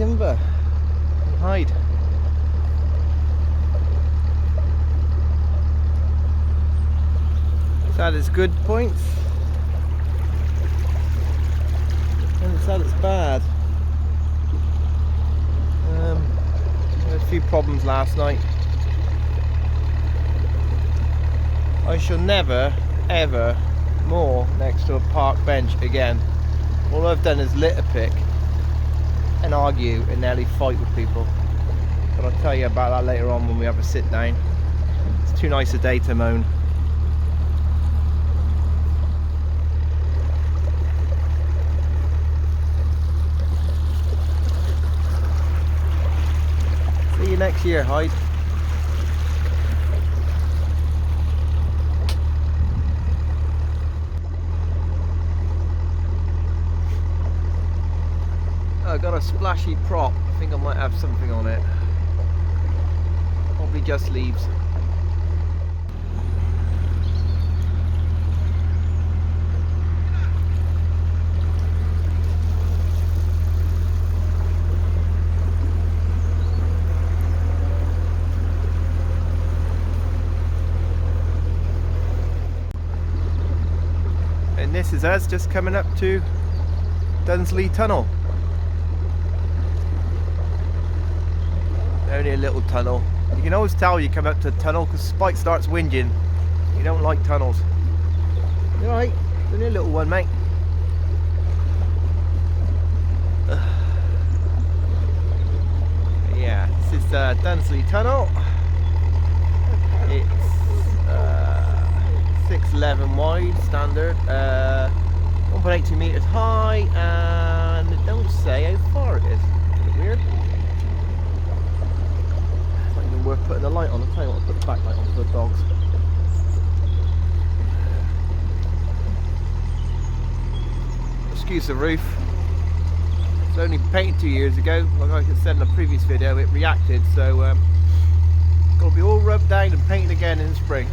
timber in Hyde. It's had its good points and it's had its bad. Had a few problems last night. I shall never ever moor next to a park bench again. All I've done is litter pick and argue and nearly fight with people. But I'll tell you about that later on when we have a sit down. It's too nice a day to moan. See you next year, Hyde. I got a splashy prop. I think I might have something on it. Probably just leaves. And this is us just coming up to Dunsley Tunnel. Only a little tunnel. You can always tell you come up to a tunnel because Spike starts whinging. You don't like tunnels. You alright? Only a little one, mate. Yeah, this is Dunsley Tunnel. It's 6'11" wide, standard. 1.82 metres high, and it don't say how far it is. A bit weird. Worth putting the light on. I'll tell you what, I'll put the backlight on for the dogs. Excuse the roof. It's only painted 2 years ago. Like I said in the previous video, it reacted, so got to be all rubbed down and painted again in the spring.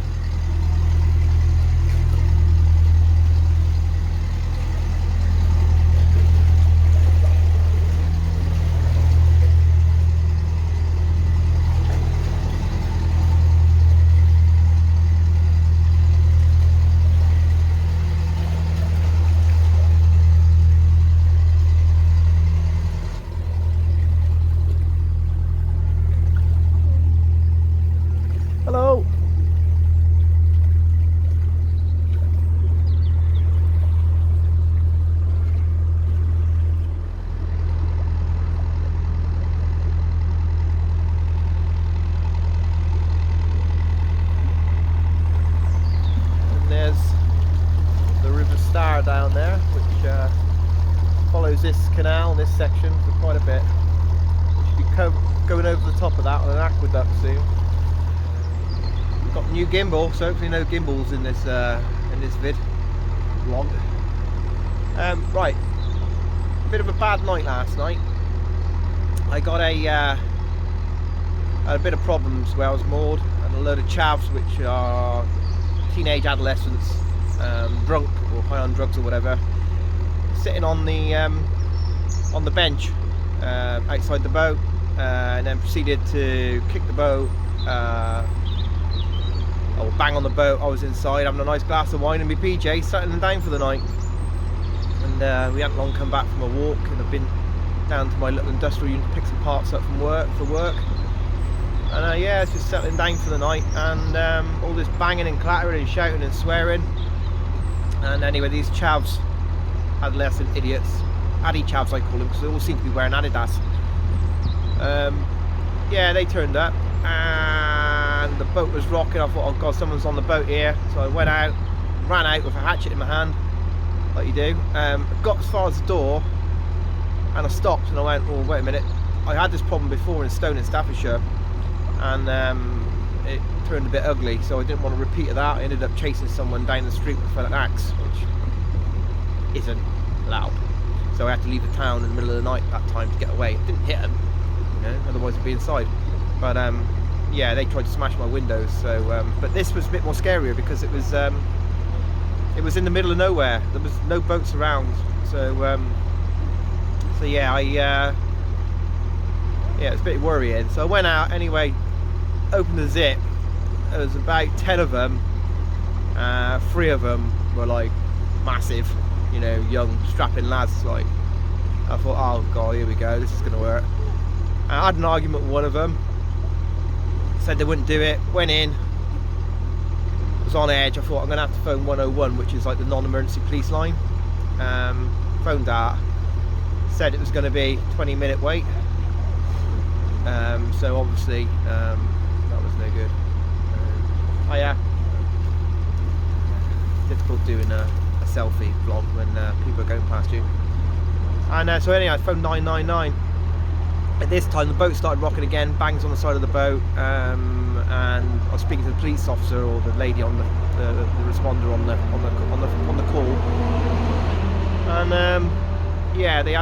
Hello. And there's the River Star down there, which follows this canal, this section, for quite a bit. We should be going over the top of that on an aqueduct soon. Got a new gimbal, so hopefully no gimbals in this vid vlog. Right, bit of a bad night last night. I got had a bit of problems where I was moored, and a load of chavs, which are teenage adolescents, drunk or high on drugs or whatever, sitting on the bench outside the boat, and then proceeded to kick the boat. Or bang on the boat. I was inside having a nice glass of wine and my PJ, settling down for the night. And we hadn't long come back from a walk, and I've been down to my little industrial unit to pick some parts up from work. And yeah, it's just settling down for the night, and all this banging and clattering and shouting and swearing. And anyway, these chavs, adolescent idiots, Addy chavs I call them, because they all seem to be wearing Adidas. Yeah, they turned up, and the boat was rocking. I thought, oh god, someone's on the boat here. So I went out, ran out with a hatchet in my hand, like you do. Got as far as the door, and I stopped and I went, oh wait a minute, I had this problem before in Stone in Staffordshire, and it turned a bit ugly, so I didn't want to repeat that. I ended up chasing someone down the street with an axe, which isn't allowed. So I had to leave the town in the middle of the night that time to get away. It didn't hit him, you know, otherwise I'd be inside. But yeah, they tried to smash my windows. So, but this was a bit more scarier because it was in the middle of nowhere. There was no boats around. So, so yeah, I it's a bit worrying. So I went out anyway, opened the zip. There was about 10 of them. 3 of them were like massive, you know, young strapping lads. Like, I thought, oh god, here we go, this is gonna work. I had an argument with one of them, said they wouldn't do it, went in, was on edge. I thought, I'm gonna have to phone 101, which is like the non-emergency police line. Phoned that, said it was going to be 20-minute wait. So obviously that was no good. Oh yeah, difficult doing a selfie vlog when people are going past you. And so anyway, I phoned 999. At this time the boat started rocking again, bangs on the side of the boat, and I was speaking to the police officer, or the lady on the responder on the call. And yeah, they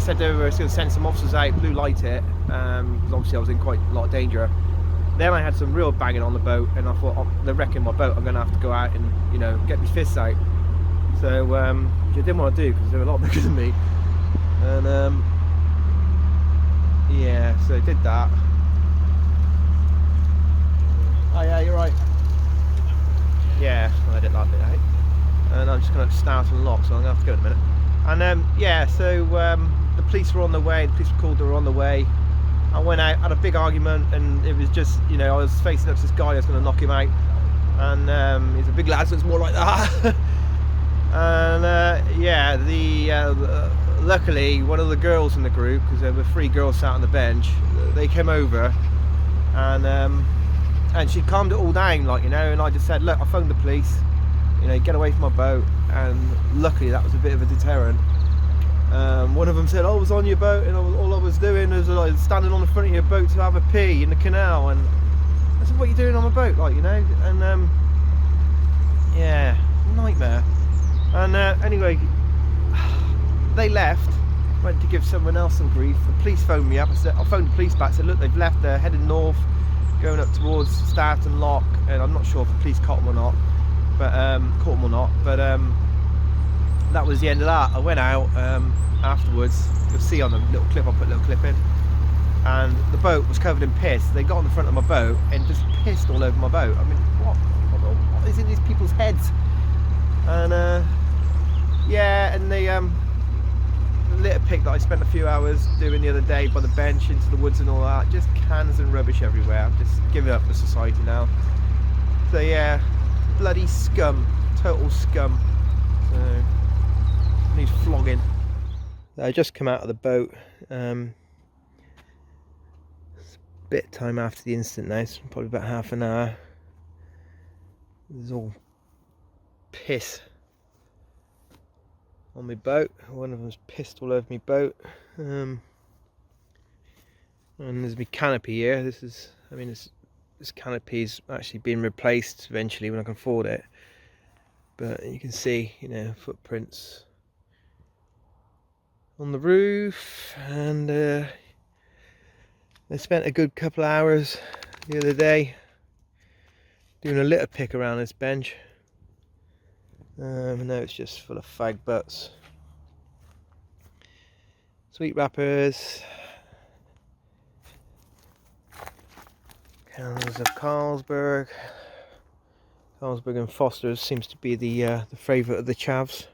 said they were going to send some officers out, blue light it, because obviously I was in quite a lot of danger. Then I had some real banging on the boat, and I thought, oh, they're wrecking my boat, I'm going to have to go out and, you know, get my fists out. So which I didn't want to do because they were a lot bigger than me. And yeah, so I did that. Oh yeah, you're right. Yeah, well, I did that bit out. And I'm just going to start and lock, so I'm going to have to go in a minute. And yeah, so the police were on the way, the police were called, they were on the way. I went out, had a big argument, and it was just, you know, I was facing up to this guy, I was going to knock him out. And he's a big lad, so it's more like that. And yeah, luckily one of the girls in the group, because there were 3 girls sat on the bench, they came over, and she calmed it all down, like, you know, and I just said, look, I phoned the police, you know, get away from my boat. And luckily that was a bit of a deterrent. One of them said, oh, I was on your boat, and all I was doing was like standing on the front of your boat to have a pee in the canal. And I said, what are you doing on my boat, like, you know? And yeah, nightmare. And anyway, they left, went to give someone else some grief. The police phoned me up. I phoned the police back, said, look, they've left, they're heading north, going up towards Staffs and Lock, and I'm not sure if the police caught them or not, but that was the end of that. I went out afterwards. You'll see on the little clip, I put a little clip in, and the boat was covered in piss. They got on the front of my boat and just pissed all over my boat. I mean, what is in these people's heads? And yeah, and the litter pick that I spent a few hours doing the other day by the bench into the woods and all that, just cans and rubbish everywhere. I've just given up the society now. So yeah, bloody scum, total scum. So needs flogging. I just come out of the boat. It's a bit of time after the incident now, it's probably about half an hour. There's all piss on my boat. One of them's pissed all over my boat. And there's my canopy here. This canopy's actually being replaced eventually when I can afford it. But you can see, you know, footprints on the roof, and I spent a good couple of hours the other day doing a litter pick around this bench. And now it's just full of fag butts, sweet wrappers, cans of Carlsberg and Foster's seems to be the favourite of the chavs.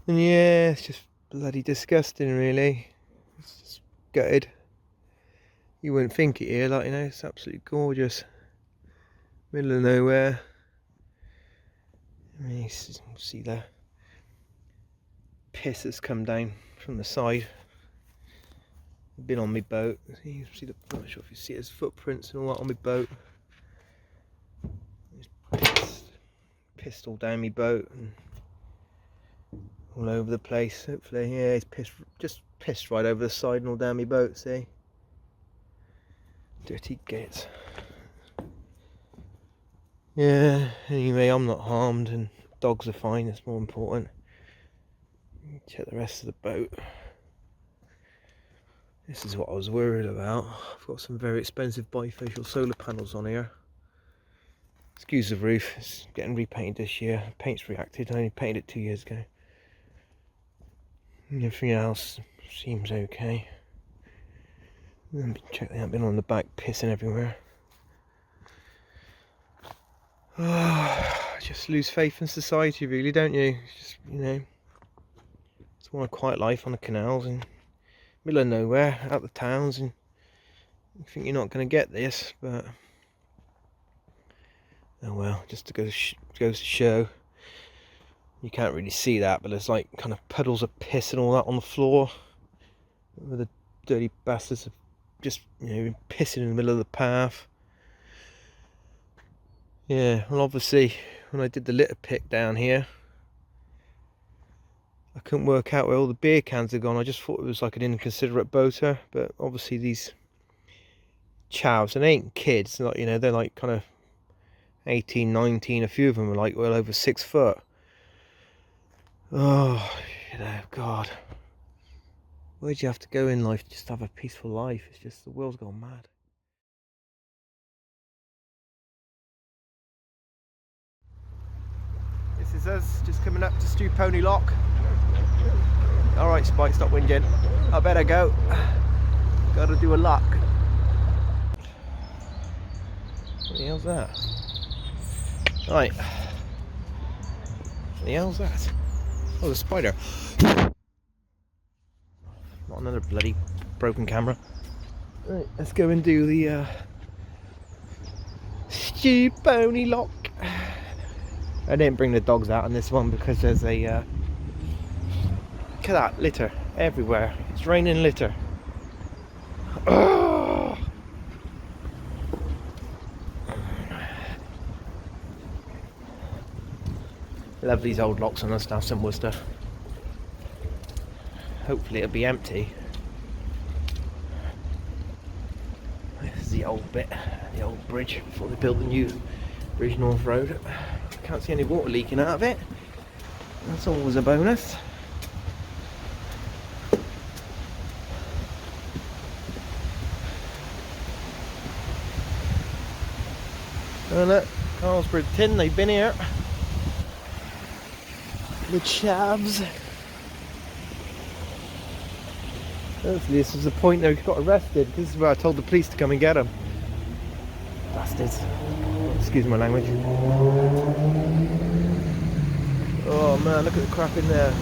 And yeah, it's just bloody disgusting, really. It's just gutted. You wouldn't think it here, like, you know, it's absolutely gorgeous. Middle of nowhere. I mean, you see the piss that's come down from the side. Been on my boat. You see the, I'm not sure if you see it, there's footprints and all that on my boat. Pissed all down my boat and all over the place. Hopefully, yeah, it's just pissed right over the side and all down my boat. See, dirty gits. Yeah. Anyway, I'm not harmed and dogs are fine. That's more important. Check the rest of the boat. This is what I was worried about. I've got some very expensive bifacial solar panels on here. Excuse the roof, it's getting repainted this year. Paint's reacted, I only painted it 2 years ago. And everything else seems okay. Let me check that. I've been on the back pissing everywhere. Just lose faith in society, really, don't you? Just, you know, just want a quiet life on the canals and middle of nowhere, out the towns, and you think you're not going to get this, but oh well. Just to goes to show. You can't really see that, but there's like kind of puddles of piss and all that on the floor, where the dirty bastards have just, you know, been pissing in the middle of the path. Yeah, well, obviously, when I did the litter pick down here, I couldn't work out where all the beer cans had gone. I just thought it was like an inconsiderate boater, but obviously these chavs, and they ain't kids, like, you know, they're like kind of 18, 19, a few of them are like well over 6 foot. Oh, you know, God. Where'd you have to go in life just to have a peaceful life? It's just, the world's gone mad. This is us just coming up to Stewponey Lock. Alright, Spike, stop whinging. I better go. Gotta do a lock. What the hell's that? Right. What the hell's that? Oh, the spider. Not another bloody broken camera. Right, let's go and do the Stewponey Lock. I didn't bring the dogs out on this one because there's a look at that litter everywhere. It's raining litter. Oh. Love these old locks on the Staffs and Worcester. Hopefully it'll be empty. This is the old bit, the old bridge before they built the new Bridge North Road. I can't see any water leaking out of it. That's always a bonus. Oh look, Carlsbridge Tin, they've been here. The chavs. Hopefully this was the point they got arrested, because this is where I told the police to come and get them. Bastards. Excuse my language. Oh man, look at the crap in there.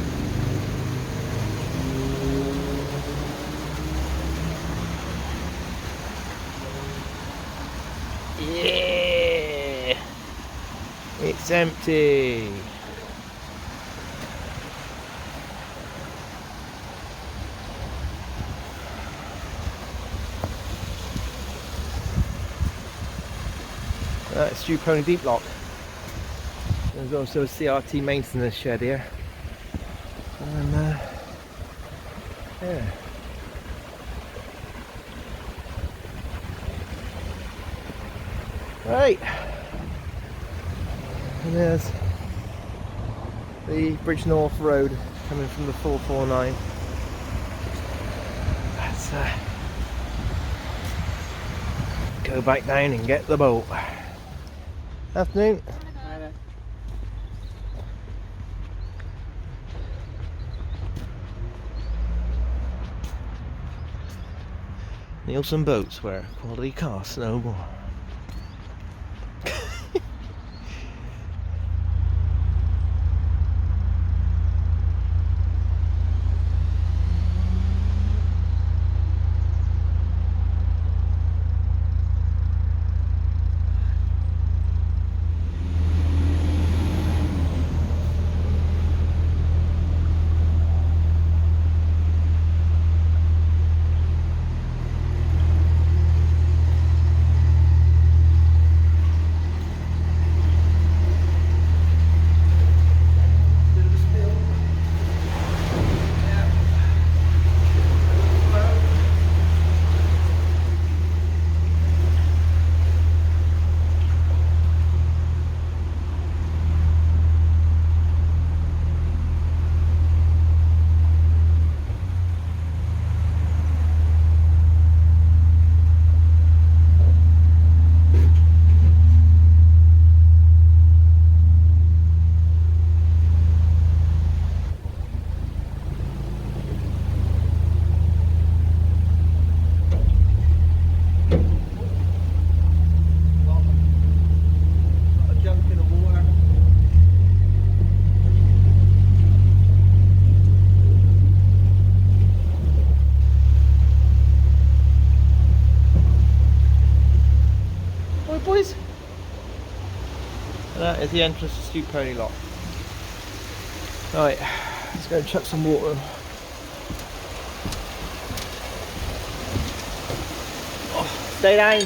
Yeah! It's empty. That's Stewponey Deep Lock. There's also a CRT maintenance shed here. And yeah. Right. And there's the Bridge North Road coming from the 449. Let's go back down and get the boat. Afternoon. Hi there. Nielsen Boats, where quality costs no more. that is the entrance to Stewponey Lock. Right, let's go and chuck some water in. Oh, stay down.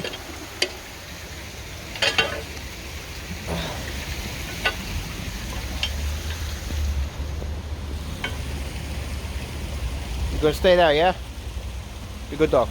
You gonna stay there, yeah? You're a good dog.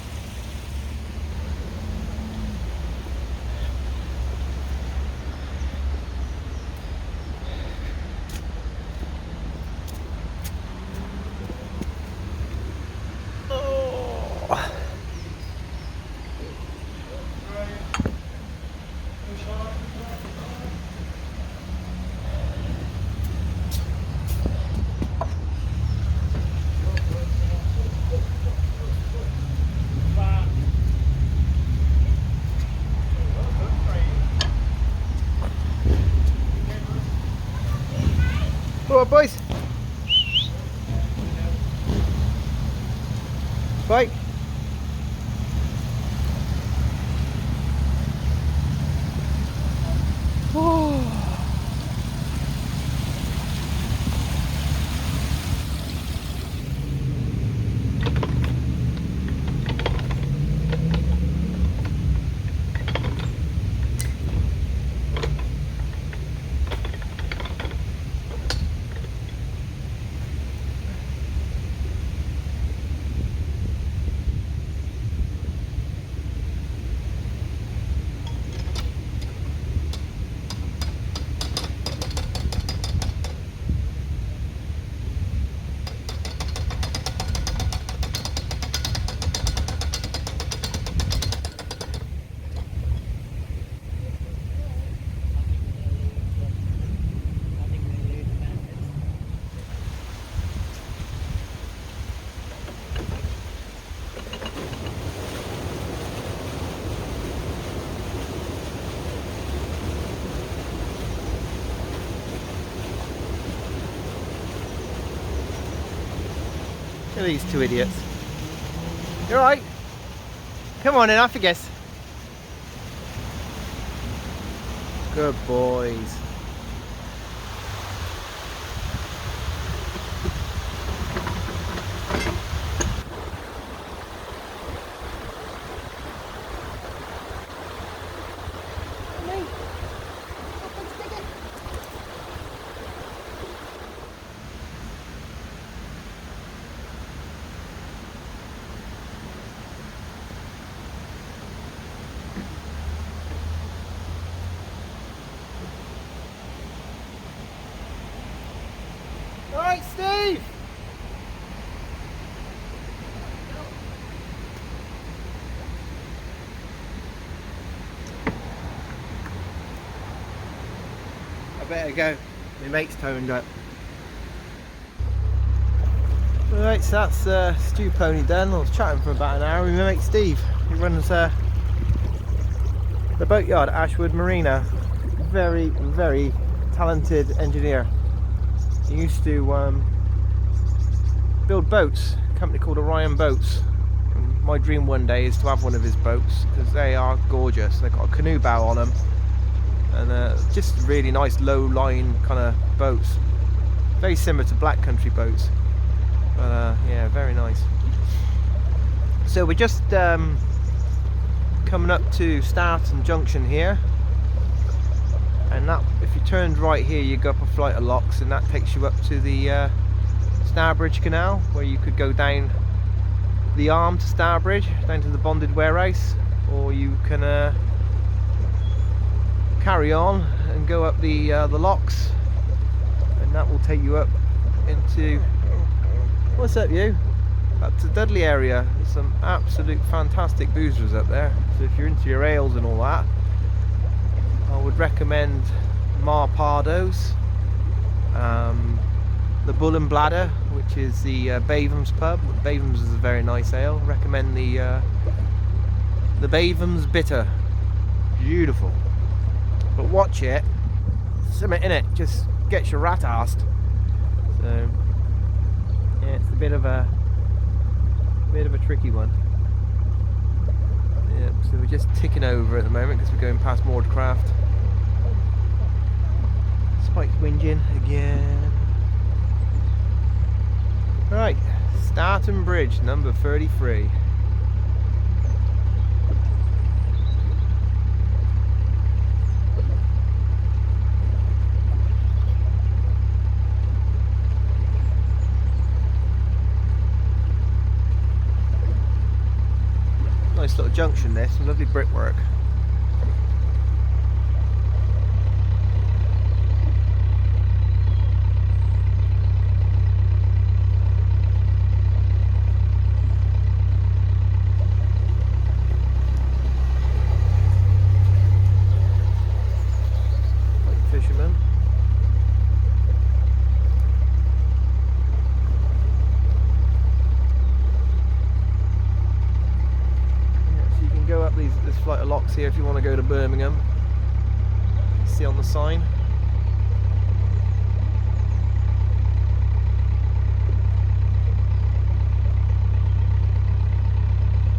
Alright boys, bye. Look at these two idiots. You alright? Come on in, off you guess. Good boys. Alright, Steve! I better go. My mate's toned up. Alright, so that's Stewponey done. I was chatting for about an hour with my mate Steve. He runs the boatyard at Ashwood Marina. Very, very talented engineer. He used to build boats, a company called Orion Boats. And my dream one day is to have one of his boats because they are gorgeous. They've got a canoe bow on them and just really nice low line kind of boats. Very similar to black country boats, but yeah, very nice. So we're just coming up to Staffs and Junction here. And that, if you turned right here, you go up a flight of locks, and that takes you up to the Stourbridge Canal, where you could go down the arm to Stourbridge, down to the bonded warehouse, or you can carry on and go up the locks, and that will take you up into, what's up you? Up to Dudley area. There's some absolute fantastic boozers up there. So if you're into your ales and all that, I would recommend Mar Pardo's, the Bull and Bladder, which is the Bavham's pub. Bavham's is a very nice ale. Recommend the Bavham's Bitter. Beautiful. But watch it. Something in it just gets your rat arsed. So yeah, it's a bit of a tricky one. Yeah, so we're just ticking over at the moment because we're going past moored craft. Spike's whinging again. Right, Starton Bridge, number 33. Nice little junction there, some lovely brickwork. Fisherman. Yeah, so you can go up this flight of locks here if you want to go to Birmingham. See on the sign.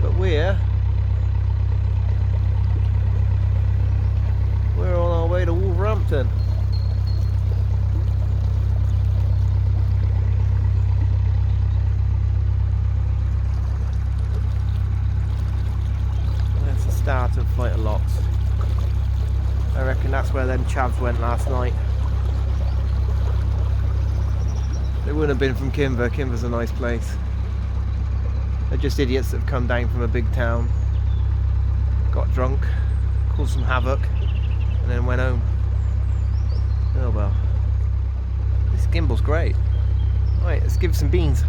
But we're on our way to Wolverhampton. That's the start of Flight of Locks. I reckon that's where them chavs went last night. They wouldn't have been from Kimber. Kimber's a nice place. They're just idiots that have come down from a big town, got drunk, caused some havoc, and then went home. Oh well. This gimbal's great. Right, let's give it some beans.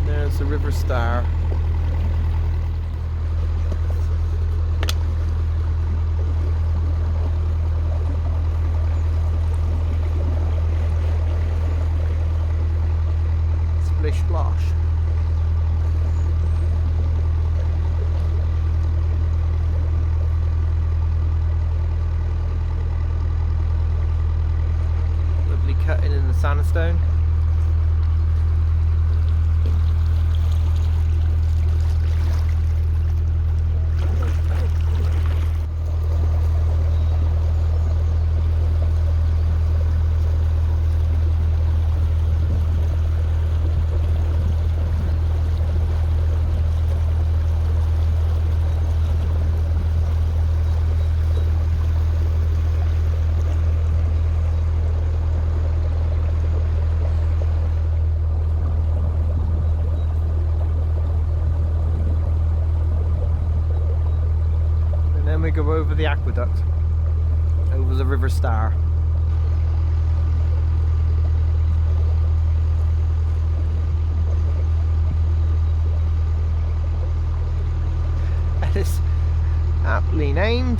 There's the River Star. Splish splash. Lovely cutting in the sandstone. We go over the aqueduct, over the River Star. And it's aptly named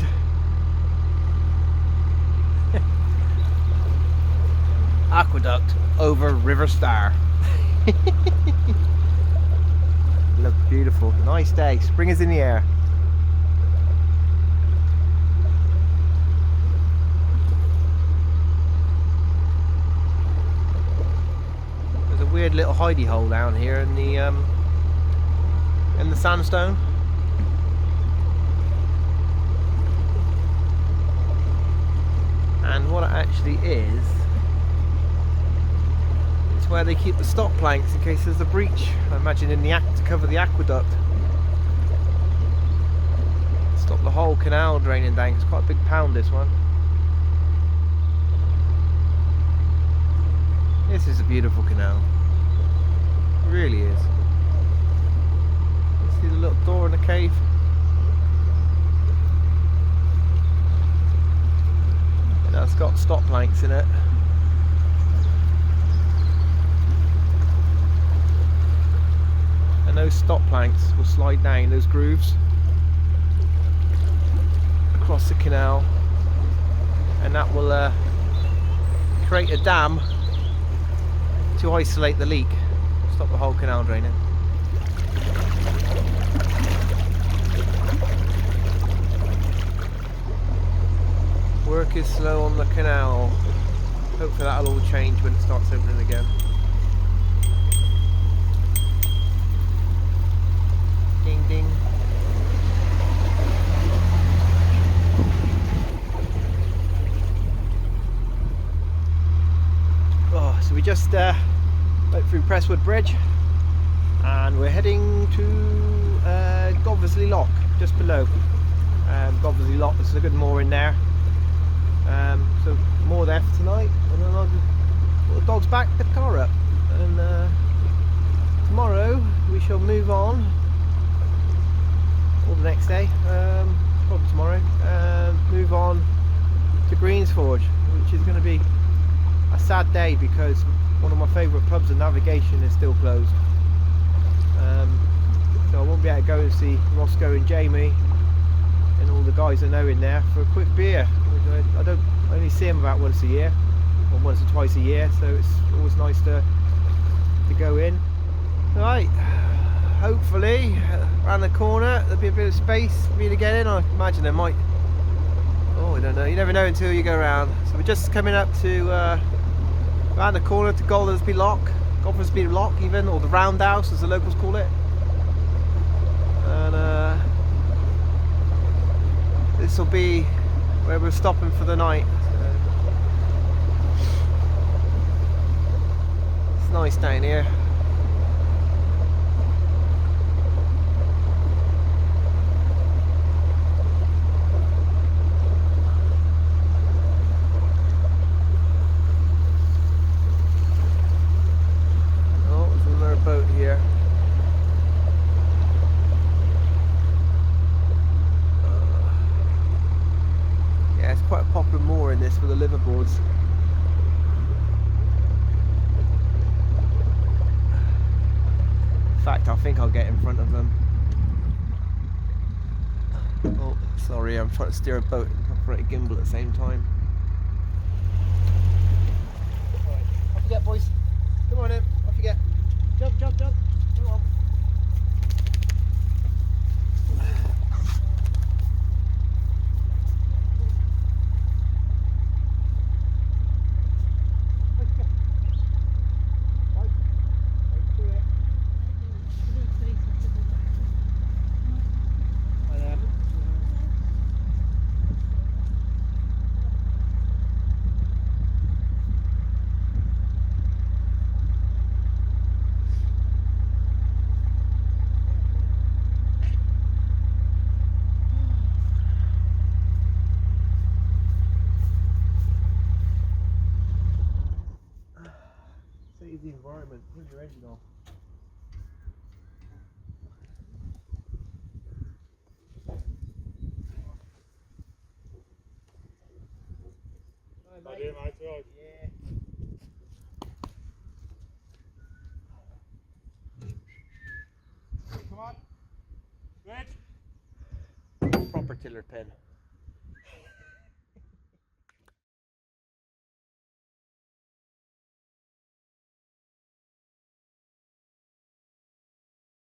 Aqueduct over River Star. Look beautiful, nice day, spring is in the air. Weird little hidey hole down here in the sandstone. And what it actually is, it's where they keep the stop planks in case there's a breach. I imagine in the to cover the aqueduct. Stop the whole canal draining down. It's quite a big pound, this one. This is a beautiful canal. It really is. See the little door in the cave? And that's got stop planks in it. And those stop planks will slide down those grooves across the canal, and that will create a dam to isolate the leak, stop the whole canal draining. Work is slow on the canal. Hopefully that'll all change when it starts opening again. Ding ding. Oh, so we just went through Presswood Bridge and we're heading to Gothersley Lock, just below. Gothersley Lock, there's a good mooring there. So more there for tonight, and then I'll put the dogs back, pick the car up, and tomorrow we shall move on, or the next day, probably tomorrow, move on to Greensforge, which is going to be a sad day because one of my favourite pubs of navigation is still closed. So I won't be able to go and see Roscoe and Jamie and all the guys I know in there for a quick beer. I don't only see them about once a year, or once or twice a year, so it's always nice to go in. Right, hopefully around the corner there'll be a bit of space for me to get in. I imagine there might. Oh, I don't know, you never know until you go around. So we're just coming up to around the corner to Gothersley Lock even, or the Roundhouse as the locals call it. And this will be where we're stopping for the night. So it's nice down here. Oh, there's another boat here. Yeah, it's quite a popular moor in this for the liverboards. In fact, I think I'll get in front of them. Oh, sorry, I'm trying to steer a boat and operate a gimbal at the same time. Alright, off you get, boys. Come on in, off you get. Jump, jump, jump. Come on. Save the environment, turn your engine off. Hi, mate. Right. Yeah. Come on. Good. Proper tiller pin.